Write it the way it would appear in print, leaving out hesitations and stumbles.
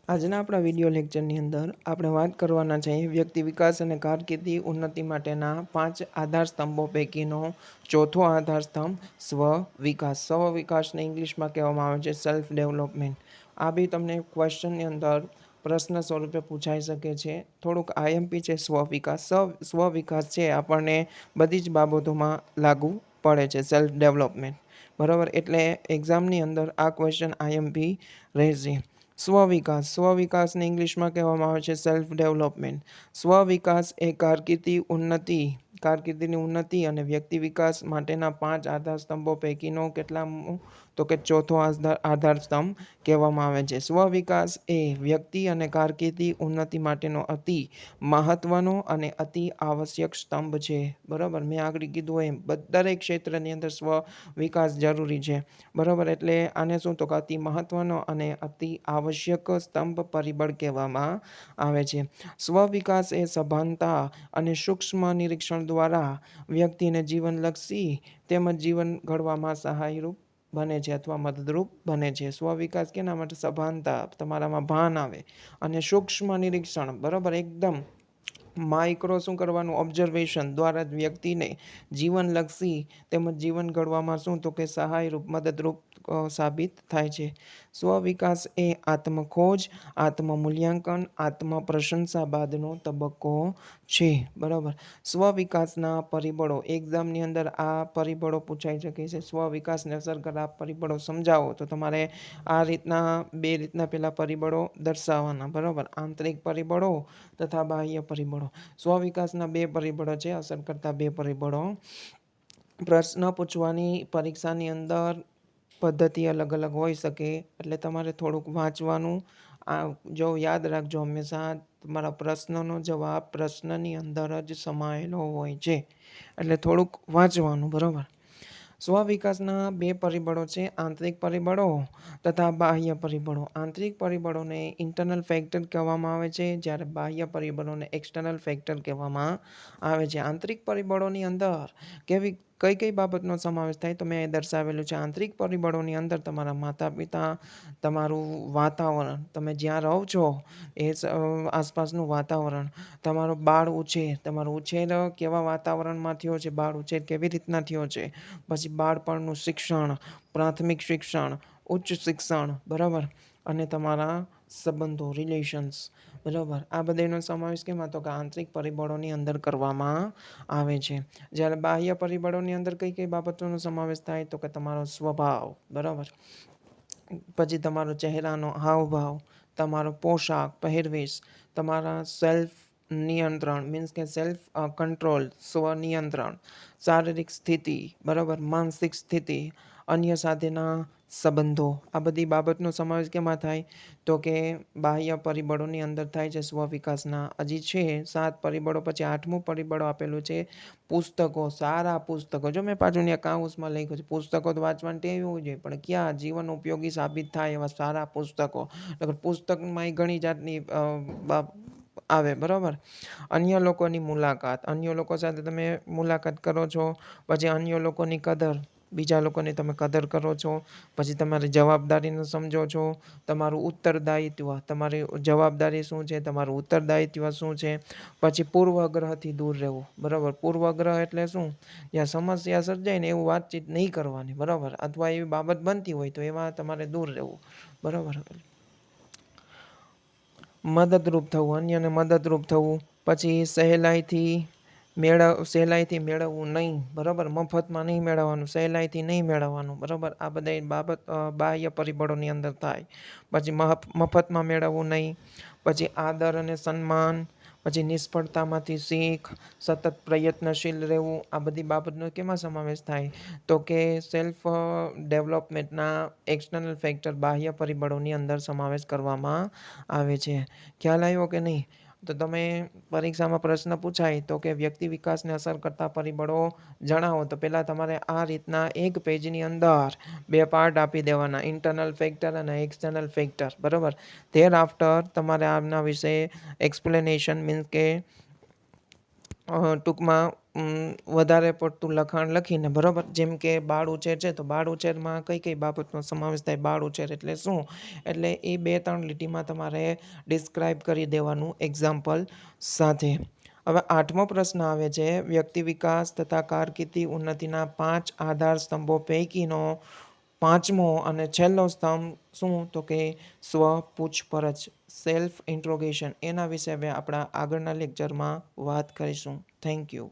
આજના આપણા વિડીયો લેક્ચરની અંદર આપણે વાત કરવાના છે વ્યક્તિ વિકાસ અને કારકિર્દી ઉન્નતિ માટેના 5 આધાર સ્તંભો પૈકીનો ચોથો આધાર સ્તંભ સ્વ વિકાસ. સ્વ વિકાસને ઇંગ્લિશમાં કહેવામાં આવે છે સેલ્ફ ડેવલપમેન્ટ. આ બી તમને ક્વેશ્ચનની અંદર પ્રશ્ન સ્વરૂપે પૂછાઈ શકે છે. થોડુંક આઈએમપી છે સ્વ વિકાસ. સ્વ વિકાસ છે આપણને બધી જ બાબતોમાં લાગુ પડે છે સેલ્ફ ડેવલપમેન્ટ. બરાબર, એટલે એક્ઝામની અંદર આ ક્વેશ્ચન આઈએમપી રહેશે. સ્વવિકાસ. સ્વવિકાસને ઇંગ્લિશમાં કહેવામાં આવે છે સેલ્ફ ડેવલપમેન્ટ. સ્વવિકાસ એ કારકિર્દીની ઉન્નતિ અને વ્યક્તિ વિકાસ માટેના 5 આધાર સ્તંભો પૈકીનો કેટલામો તો કે ચોથો આધાર સ્તંભ કહેવામાં આવે છે. સ્વવિકાસ એ વ્યક્તિ અને કારકિર્દી ઉન્નતિ માટેનો અતિ મહત્વનો અને અતિ આવશ્યક સ્તંભ છે. બરાબર, મેં આગળ કીધું એમ દરેક ક્ષેત્રની અંદર સ્વ વિકાસ જરૂરી છે. બરાબર, એટલે આને શું તો કે અતિ મહત્વનો અને અતિ આવશ્યક સ્તંભ પરિબળ કહેવામાં આવે છે. સ્વવિકાસ એ સભાનતા અને સૂક્ષ્મ નિરીક્ષણ દ્વારા વ્યક્તિને જીવનલક્ષી તેમજ જીવન ઘડવામાં સહાયરૂપ બને છે અથવા મદદરૂપ બને છે. સ્વવિકાસ કેના માટે? સભાનતા, તમારામાં ભાન આવે, અને સૂક્ષ્મ નિરીક્ષણ, બરાબર, એકદમ માઇક્રો શું કરવાનું ઓબ્ઝર્વેશન દ્વારા વ્યક્તિને જીવનલક્ષી તેમજ જીવન ઘડવામાં શું તો કે સહાયરૂપ મદદરૂપ સાબિત થાય છે. સ્વવિકાસ એ આત્મખોજ, આત્મમૂલ્યાંકન, આત્મપ્રશંસા બાદનો તબક્કો છે. બરાબર, સ્વવિકાસના પરિબળો એક્ઝામની અંદર આ પરિબળો પૂછાઈ શકે છે. સ્વવિકાસને અસર કરતા પરિબળો સમજાવો તો તમારે આ રીતના બે રીતના પેલા પરિબળો દર્શાવવાના. બરાબર, આંતરિક પરિબળો તથા બાહ્ય પરિબળો. સ્વવિકાસના 2 પરિબળો છે, અસર કરતા 2 પરિબળો. પ્રશ્ન પૂછવાની પરીક્ષાની અંદર પદ્ધતિ અલગ અલગ હોઈ શકે, એટલે તમારે થોડુંક વાંચવાનું. જો યાદ રાખજો, હંમેશા તમારા પ્રશ્નનો જવાબ પ્રશ્નની અંદર જ સમાયેલો હોય છે, એટલે થોડુંક વાંચવાનું. બરાબર, સ્વવિકાસના 2 પરિબળો છે, આંતરિક પરિબળો તથા બાહ્ય પરિબળો. આંતરિક પરિબળોને ઇન્ટરનલ ફેક્ટર કહેવામાં આવે છે, જ્યારે બાહ્ય પરિબળોને એક્સટર્નલ ફેક્ટર કહેવામાં આવે છે. આંતરિક પરિબળોની અંદર કઈ કઈ બાબતનો સમાવેશ થાય તો મેં દર્શાવેલું છે. આંતરિક પરિબળોની અંદર તમારા માતા પિતા, તમારું વાતાવરણ, તમે જ્યાં રહો છો એ આસપાસનું વાતાવરણ, તમારો બાળ ઉછેર, તમારો ઉછેર કેવા વાતાવરણમાં થયો છે, બાળ ઉછેર કેવી રીતના થયો છે, પછી બાળપણનું શિક્ષણ, પ્રાથમિક શિક્ષણ, ઉચ્ચ શિક્ષણ, બરાબર, અને તમારા સંબંધો, રિલેશન્સ. બરાબર, આ બધાનો સમાવેશ કેમાં તો કે આંતરિક પરિબળોની અંદર કરવામાં આવે છે. જ્યારે બાહ્ય પરિબળોની અંદર કઈ કઈ બાબતોનો સમાવેશ થાય તો કે તમારો સ્વભાવ, બરાબર, પછી તમારો ચહેરાનો હાવભાવ, તમારો પોશાક, પહેરવેશ, તમારા સેલ્ફ નિયંત્રણ મીન્સ કે સેલ્ફ કંટ્રોલ, સ્વનિયંત્રણ, શારીરિક સ્થિતિ, બરાબર, માનસિક સ્થિતિ, અન્ય સાથેના સંબંધો. આ બધી બાબતનો સમાવેશ કેમાં થાય તો કે બાહ્ય પરિબળોની અંદર થાય છે સ્વવિકાસના. હજી છે 7 પરિબળો, પછી 8મું પરિબળ આપેલું છે પુસ્તકો. સારા પુસ્તકો, જો મેં પાછું ત્યાં કાઉન્સમાં લખ્યું છે પુસ્તકો તો વાંચવાની ટેવ હોવી જોઈએ, પણ ક્યાં જીવન ઉપયોગી સાબિત થાય એવા સારા પુસ્તકો. પુસ્તકમાં ઘણી જાતની આવે. બરાબર, અન્ય લોકોની મુલાકાત, અન્ય લોકો સાથે તમે મુલાકાત કરો છો, પછી અન્ય લોકોની કદર, બીજા લોકોની તમે કદર કરો છો, પછી તમારી જવાબદારીને સમજો છો, તમારું ઉત્તરદાયિત્વ, તમારી જવાબદારી શું છે, તમારું ઉત્તરદાયિત્વ શું છે, પછી પૂર્વગ્રહથી દૂર રહેવું. બરાબર, પૂર્વગ્રહ એટલે શું? જ્યાં સમસ્યા સર્જાય ને એવું વાતચીત નહીં કરવાની. બરાબર, અથવા એવી બાબત બનતી હોય તો એમાં તમારે દૂર રહેવું. બરાબર, મદદરૂપ થવું, અન્યને મદદરૂપ થવું, પછી સહેલાઈથી મેળવવું નહીં. બરાબર, મફતમાં નહીં મેળવવાનું, સહેલાઈથી નહીં મેળવવાનું. બરાબર, આ બધા બાબત બાહ્ય પરિબળોની અંદર થાય. પછી મફતમાં મેળવવું નહીં, પછી આદર અને સન્માન, પછી નિષ્ફળતામાંથી શીખ, સતત પ્રયત્નશીલ રહેવું. આ બધી બાબતનો કેમાં સમાવેશ થાય તો કે સેલ્ફ ડેવલપમેન્ટના એક્સટર્નલ ફેક્ટર બાહ્ય પરિબળોની અંદર સમાવેશ કરવામાં આવે છે. ખ્યાલ આવ્યો કે નહીં? તો તમે પરીક્ષામાં પ્રશ્ન પૂછાય તો કે વ્યક્તિ વિકાસને અસર કરતા પરિબળો જણાવો, તો પહેલાં તમારે આ રીતના એક પેજની અંદર 2 પાર્ટ આપી દેવાના, ઇન્ટરનલ ફેક્ટર અને એક્સટર્નલ ફેક્ટર. બરાબર, ધેર આફ્ટર તમારે આમના વિશે એક્સપ્લેનેશન મીન્સ કે ટૂંકમાં વધારે પડતું લખાણ લખીને બરાબર, જેમ કે બાળ ઉછેર છે તો બાળ ઉછેરમાં કઈ કઈ બાબતનો સમાવેશ થાય, બાળ ઉછેર એટલે શું, એટલે એ 2-3 લીટીમાં તમારે ડિસ્ક્રાઇબ કરી દેવાનું એક્ઝામ્પલ સાથે. હવે 8મો પ્રશ્ન આવે છે, વ્યક્તિ વિકાસ તથા કારકિર્દી ઉન્નતિના 5 આધાર સ્તંભો પૈકીનો 5મો અને છેલ્લો સ્તંભ શું, તો કે સ્વ પૂછપરછ, સેલ્ફ ઇન્ટ્રોગેશન. એના વિશે હવે આપણા આગળના લેક્ચરમાં વાત કરીશું. Thank you.